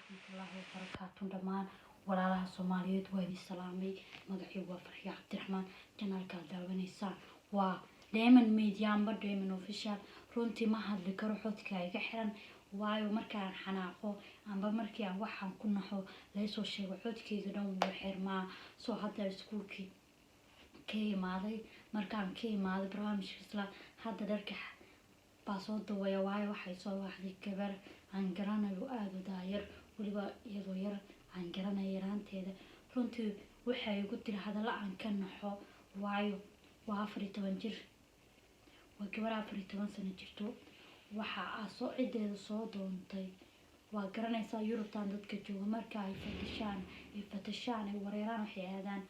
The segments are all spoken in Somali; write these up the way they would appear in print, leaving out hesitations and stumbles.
warahmatullahi wabarakatuh dhamaan walaalaha Soomaaliyeed waa idin salaamay magacaygu waa Farxiyo Cabdiraxmaan channelka daawanaysa waa Diamond Media amba Diamond Official runtii ma hadli karo xodka iga xiran waayo markaan xanaaqo amba markii aan waxaan ku naxo la soo sheego xodkayga dhan wuu xirmaa soo hadda iskuulkii ka imaaday markaan ka imaaday barnaamijkiisa hadda dharka baa dawaya waayo waxay soo waxday gabar aan garanayo aad u daayar waliba iyadoo yar aan garanayo yaraanteeda runtii waxay igu tiri hadalla aan ka naxo waayo waa 14 jir waa gabar 14 sano jirto waxa soo cideeda soo doontay waa garanaysaa Yurubtan dadka jooga marka ay fatashaan ay wareeraan waxay aadaan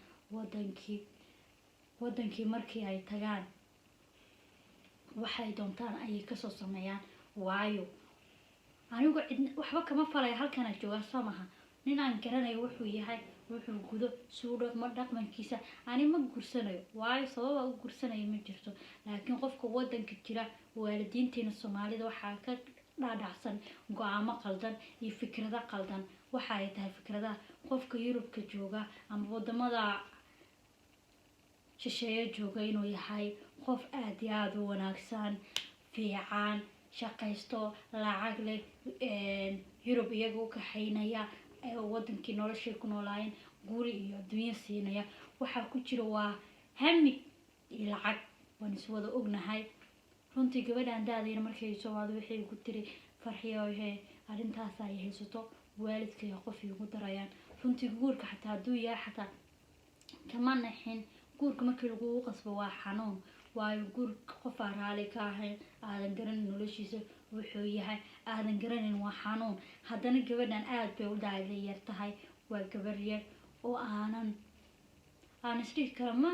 wadankii markii ay tagaan waxay doontaan ay ka soo sameeyaan waayo anigu waxba kama falay halkan jooga samaha nin aan garanayo wuxuu yahay wuxuu gudo suudo ma dhaqmankiisa ani ma guursanayo waayo sabab uu guursanayo ma jirto laakiin qofka wadanka jira waalidiinteena Soomaalida waxa ka dhaadhacsan go'aamo qaldan iyo fikrado qaldan waxa ay tahay fikrada qofka Yurubka jooga ama wadamada shisheeye jooga inuu yahay qof aad u wanaagsan fiican shaqaysto lacag leh Yurub iyagu ka haynaya wadankii nolosha ku noolaayeen guri iyo adduunyo siinaya waxa ku jira waa hami iyo lacag waan iswada ognahay runtii gabadhan daadayna markay soo wado waxay ku tiri Farxiyo arintaas ay haysato waalidkay qof igu darayaan runtii guurka xataa haduu yahay xataa kama naxin guurka markii lagu qasbo waa xanuun waayo guurka qof raali ka ahayn aadan garan noloshiisa wuxuu yahay aadan garanin waa xanuun haddana gabadhan aad bay u daayar tahay waa gabar yar oo aan isdhihi karo ma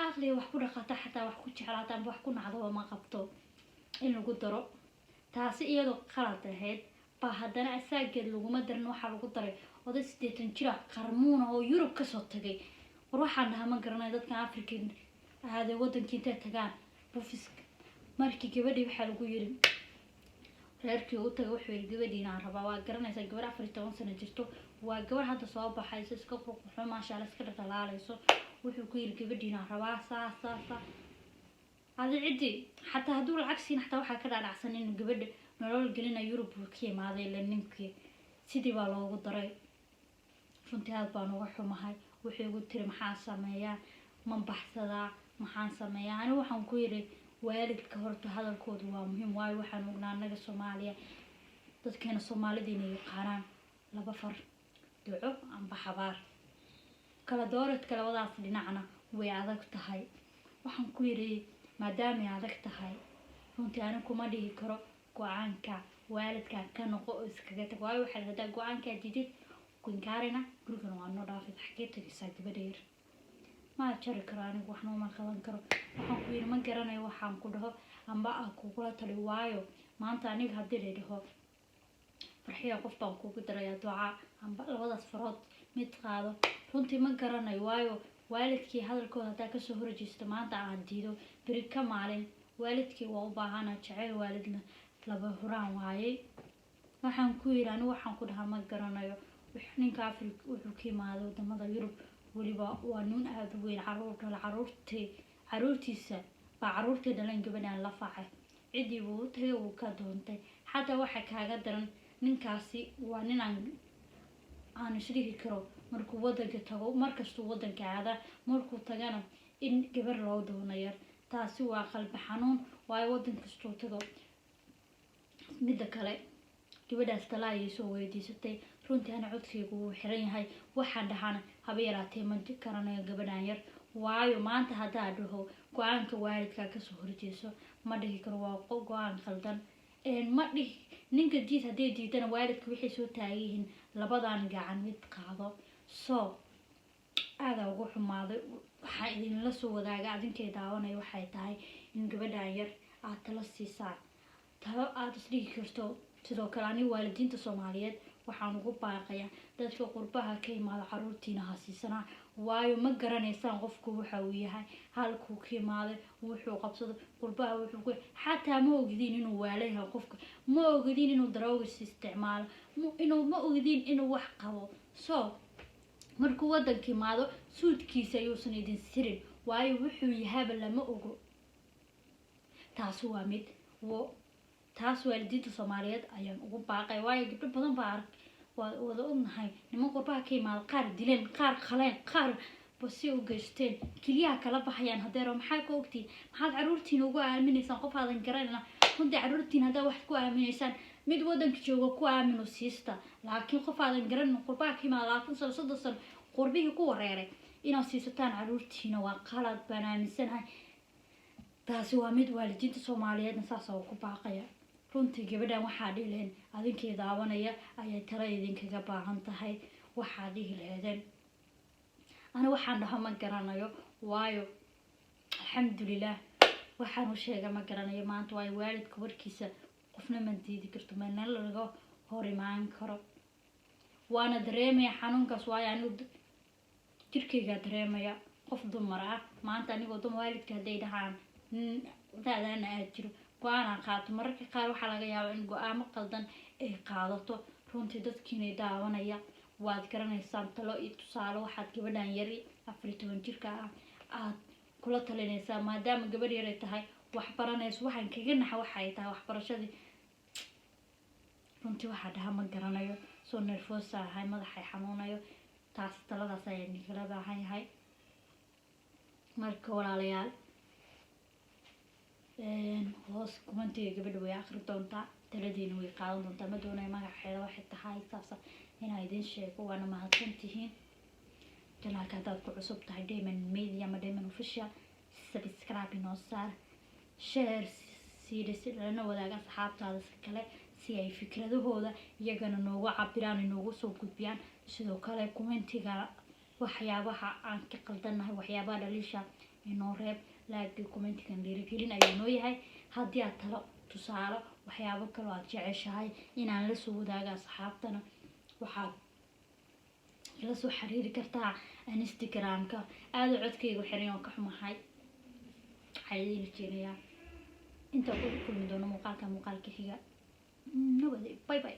aqli wax ku dhaqata xataa wax ku jeclaata amba wax ku nacdo ma qabto in lagu daro taasi iyadoo qalad ahayd ba haddana asaageed laguma darin waxa lagu daray oday 80 jir qarmuuna oo Yurub ka soo tagay war waxaan dhahaa ma garanayo dadka Afrikaan aad wadankii tagaan bufiska markii gabadhii waxa lagu yiri reerkii uu tagay wuxuu yiri gabadhiina raba waa garanaysaa gabar 14 sano jirto waa gabar hadda soo baxaysa iska quruxo ma sha Allah iska dhalaalayso wuxuu ku yiri gabadhiina raba saa عادي حتى هدول العكس حتى واحد كذا على عسنين قبل نقول قلنا يوروب كي ما هذا اللي نمكي سيدي بالله وضري فنتي هذا بانو وحو مهاي وحي قلت لي محاسة ميا من بحث ذا محاسة ميا أنا وحن كويري والد كهرت هذا الكود هو مهم واي وحن وقنا نجا الصومالية تذكين الصومالي ديني قارن لبفر دعو عم بحبار كلا دورت كلا وضع لنعنا ويعذك تهاي وحن كويري maadaama ay adag tahay runtii aan kuma dhihi karo go'aanka waalidka ka noqo iskaga tag waayo waxa la dhahaa go'aanka jidid ku inkaarina gurigan waa noo dhaafay xaqiiqta isaa gabadheer ma jari karo anigu waxna ma qaban karo waxaan ku yiri ma garanayo waxaan ku dhaho amba aan kugula tali waayo maanta aniga hadii la dhaho Farxiyo qof baan kugu daraya ducaa amba labadaas farood mid qaado runtii ma garanayo waayo waalidkii hadalkooda taa ka soo horjeesto maanta aan diido bari ka maalin waalidkii waa u baahan jacayl waalidna laba huraan waayay waxaan ku yiraahdo waxaan ku dhahaa ma garanayo ninka Afrika wuxuu ka imaado wadamada Yurub waliba waa nin aad u weyn caruurtiisa baa caruurtii dhalan gabadhan la faacay cidii uu tagay uu ka doontay xataa waxa kaaga daran ninkaasi waa nin aan isdhihi karo markuu wadanka tago markastuu wadanka aada markuu tagana in gabar loo doonayo taasi waa qalbi xanuun waayo wadanka kastuu tago mid kale gabadhaas talaayay soo weydiisatay runtii ana codkaygu wuu xiran yahay waxaan dhaxana haba yaraatee ma karanayo gabadhan yar waayo maanta hadaa dhaho go'aanka waalidka ka soo horjeeso ma dhihi karo waa go'aan qaldan ma dhihi ninka diid hadii diidana waalidku waxay soo taagiin labadan gacan mid qaado soo aad ugu xumaaday waxa idin la soo wadaaga adinkay daawanay waxay tahay in gabadhan yar aad tala siisaan talo aad isdhigi karto sidoo kale ani waalidiinta Soomaaliyeed waxaan ugu baaqayaa dadka qurbaha ka imaada caruurtiina ha siisanaa waayo ma garanaysaan qofku waxa uu yahay halkuu ka imaaday wuxuu qabsado qurbaha wuxuu ku xataa ma ogdiin inuu waalayahay qofka ma ogdiin inuu daroogis isticmaalo ma ogdiin inuu wax qabo so markuu wadanka imaado suudkiisa ayuusan idin sirin waayo wuxuu yahayba lama ogo taas waa mid taas waalidiinta Soomaaliyeed ayaan ugu baaqay waayo gabdho badan baa wada ognahay niman qurbaha ka imaada qaar dileen qaar qaleen qaar basi u geysteen kaliya kala baxayaan hadeero maxay ku ogtiin maxaad caruurtiin ugu aaminaysaan qof aadan garanayna runtii caruurtiin hadaa wax ku aaminaysaan mid wadanka jooga ku aamino siista laakiin qof aadan garanayna qurbaha ka imaada 20 sano 30 sano qurbihii ku wareeray inaad siisataan caruurtiina waa qalad baan aaminsanahay taasi waa mid waalidiinta Soomaaliyeedna saas oo ku baaqaya runtii gabadhan waxaa dhileen adinkii daawanaya ayay tala idinkaga baahan tahay waxaa dhihi leedeen ana waxaan dhaho ma garanayo waayo alxamdulilah waxaan u sheegay ma garanayo maanta waayo waalidka warkiisa qofna ma diidi karto meelna laga hor imaan karo waana dareemaya xanuunkaas waayo anigu jirkeyga dareemaya qof dumar ah maanta anigoo dumar waalidka haday dhahaan daadana aad jiro go'aan qaato mararka qaar waxaa laga yaabaa in go'aamo qaldan ay qaadato runtii dadkiina daawanaya waad garanaysaan talo iyo tusaale waxaad gabadhan yari 14 jirka ah aad kula talinaysaa maadaama gabadh yar ay tahay wax baranayso waxaan kaga naxa waxay tahay waxbarashadii runtii waxa dhaha ma garanayo soo nervous ahay madaxay xanuunayo taas taladaas ayaan kala baahan yahay marka walaalayaal hoos kumantiga gabadha way akhri doontaa taladiina way qaadan doontaa ma doonayo magaceeda waxay tahay saas inaan idin sheego waana mahadsantihiin janaalka haddaad ku cusub tahay Diamond Media ama Diamond Official subscribe inoo saar share si lana wadaaga asxaabtaada kale si ay fikradahooda iyagana noogu cabiraan inoogu soo gudbiyaan sidoo kale commentiga waxyaabaha aan ka qaldanahay waxyaabaha dhalisha inoo reeb like commentigan dhiirigelin ayuu noo yahay haddii aad talo tusaale waxyaabo kale aad jeceshahay inaan la soo wadaaga asxaabtana waxaad la soo xiriiri kartaa Instagram-ka aad codkayga xiran oo ka xumahay xayir jireeya inta ku kulmi doono muuqaalka xiga nabad bye bye